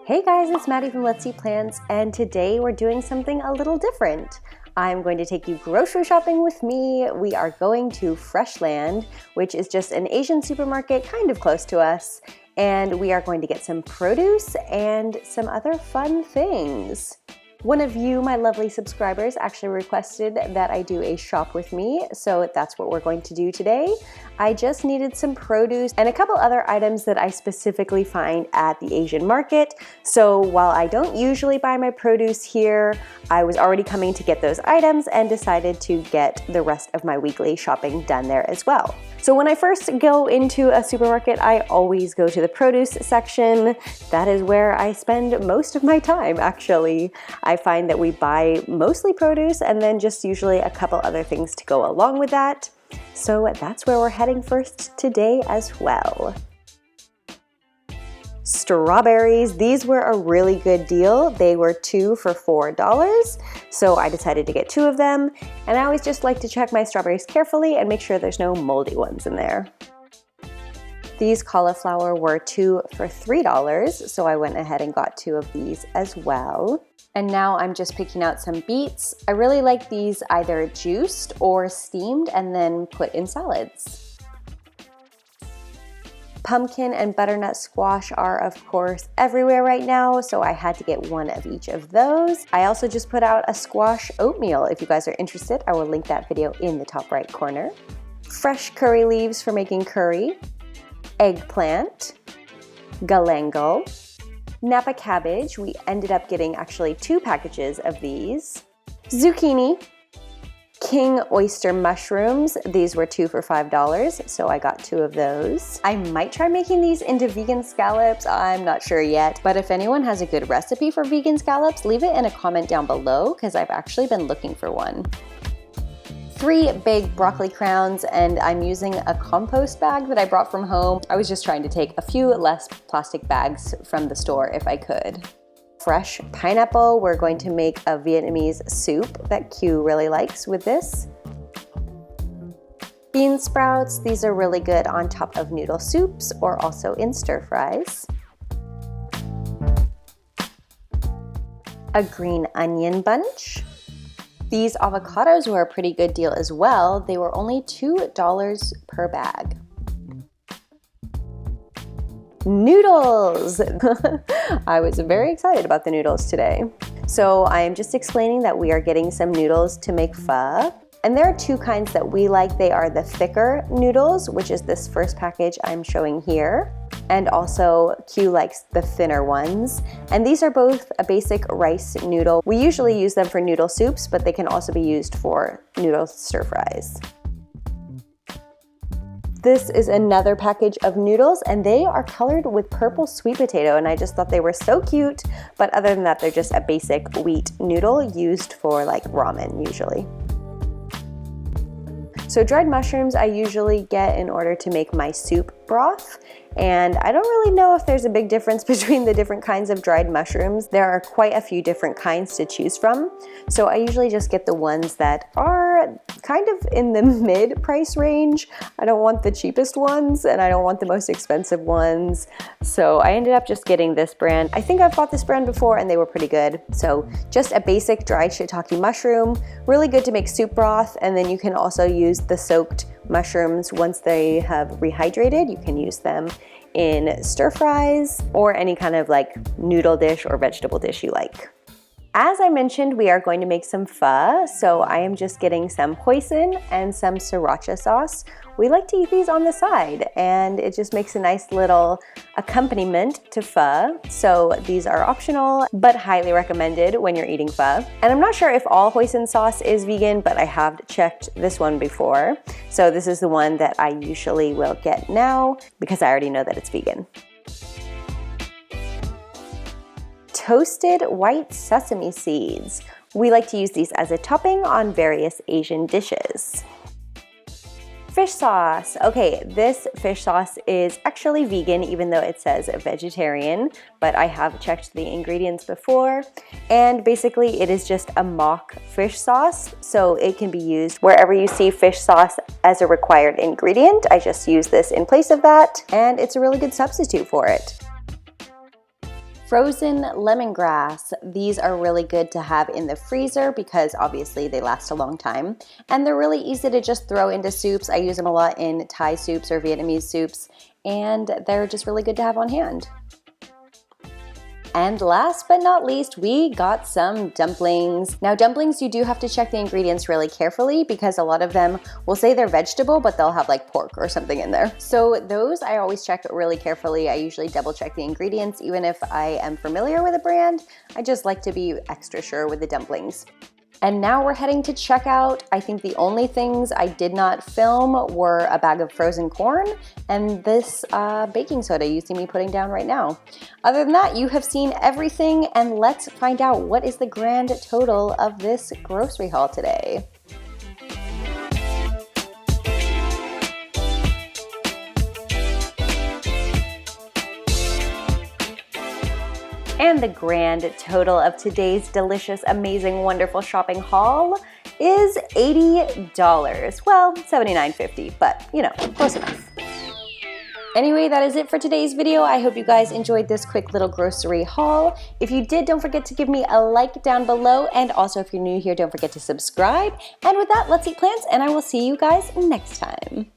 Hey guys, it's Maddie from Let's Eat Plants, and today we're doing something a little different. I'm going to take you grocery shopping with me. We are going to Freshland, which is just an Asian supermarket kind of close to us, and we are going to get some produce and some other fun things. One of you, my lovely subscribers, actually requested that I do a shop with me, so that's what we're going to do today. I just needed some produce and a couple other items that I specifically find at the Asian market. So while I don't usually buy my produce here, I was already coming to get those items and decided to get the rest of my weekly shopping done there as well. So when I first go into a supermarket, I always go to the produce section. That is where I spend most of my time, actually. I find that we buy mostly produce and then just usually a couple other things to go along with that. So that's where we're heading first today as well. Strawberries, these were a really good deal. They were 2 for $4, so I decided to get 2 of them. And I always just like to check my strawberries carefully and make sure there's no moldy ones in there. These cauliflower were 2 for $3, so I went ahead and got 2 of these as well. And now I'm just picking out some beets. I really like these either juiced or steamed and then put in salads. Pumpkin and butternut squash are of course everywhere right now, so I had to get 1 of each of those. I also just put out a squash oatmeal. If you guys are interested, I will link that video in the top right corner. Fresh curry leaves for making curry, eggplant, galangal, Napa cabbage. We ended up getting actually 2 packages of these. Zucchini, King oyster mushrooms. These were 2 for $5, so I got 2 of those. I might try making these into vegan scallops. I'm not sure yet, but if anyone has a good recipe for vegan scallops, leave it in a comment down below because I've actually been looking for one. 3 big broccoli crowns, and I'm using a compost bag that I brought from home. I was just trying to take a few less plastic bags from the store if I could. Fresh pineapple. We're going to make a Vietnamese soup that Q really likes with this. Bean sprouts. These are really good on top of noodle soups or also in stir fries. A green onion bunch. These avocados were a pretty good deal as well. They were only $2 per bag. Noodles! I was very excited about the noodles today. So I am just explaining that we are getting some noodles to make pho. And there are 2 kinds that we like. They are the thicker noodles, which is this first package I'm showing here. And also Q likes the thinner ones. And these are both a basic rice noodle. We usually use them for noodle soups, but they can also be used for noodle stir fries. This is another package of noodles, and they are colored with purple sweet potato, and I just thought they were so cute. But other than that, they're just a basic wheat noodle used for like ramen usually. So dried mushrooms I usually get in order to make my soup broth. And I don't really know if there's a big difference between the different kinds of dried mushrooms. There are quite a few different kinds to choose from. So I usually just get the ones that are kind of in the mid price range. I don't want the cheapest ones and I don't want the most expensive ones. So I ended up just getting this brand. I think I've bought this brand before and they were pretty good. So just a basic dried shiitake mushroom, really good to make soup broth. And then you can also use the soaked mushrooms once they have rehydrated. You can use them in stir fries or any kind of like noodle dish or vegetable dish you like. As I mentioned, we are going to make some pho, so I am just getting some hoisin and some sriracha sauce. We like to eat these on the side, and it just makes a nice little accompaniment to pho. So these are optional, but highly recommended when you're eating pho. And I'm not sure if all hoisin sauce is vegan, but I have checked this one before. So this is the one that I usually will get now because I already know that it's vegan. Toasted white sesame seeds. We like to use these as a topping on various Asian dishes. Fish sauce. Okay, this fish sauce is actually vegan even though it says vegetarian, but I have checked the ingredients before, and basically it is just a mock fish sauce, so it can be used wherever you see fish sauce as a required ingredient. I just use this in place of that, and it's a really good substitute for it. Frozen lemongrass. These are really good to have in the freezer because obviously they last a long time. And they're really easy to just throw into soups. I use them a lot in Thai soups or Vietnamese soups, and they're just really good to have on hand. And last but not least, we got some dumplings. Now dumplings, you do have to check the ingredients really carefully because a lot of them will say they're vegetable, but they'll have like pork or something in there. So those I always check really carefully. I usually double check the ingredients. Even if I am familiar with a brand, I just like to be extra sure with the dumplings. And now we're heading to checkout. I think the only things I did not film were a bag of frozen corn and this baking soda you see me putting down right now. Other than that, you have seen everything, and let's find out what is the grand total of this grocery haul today. And the grand total of today's delicious, amazing, wonderful shopping haul is $80. Well, $79.50, but you know, close enough. Anyway, that is it for today's video. I hope you guys enjoyed this quick little grocery haul. If you did, don't forget to give me a like down below. And also, if you're new here, don't forget to subscribe. And with that, let's eat plants, and I will see you guys next time.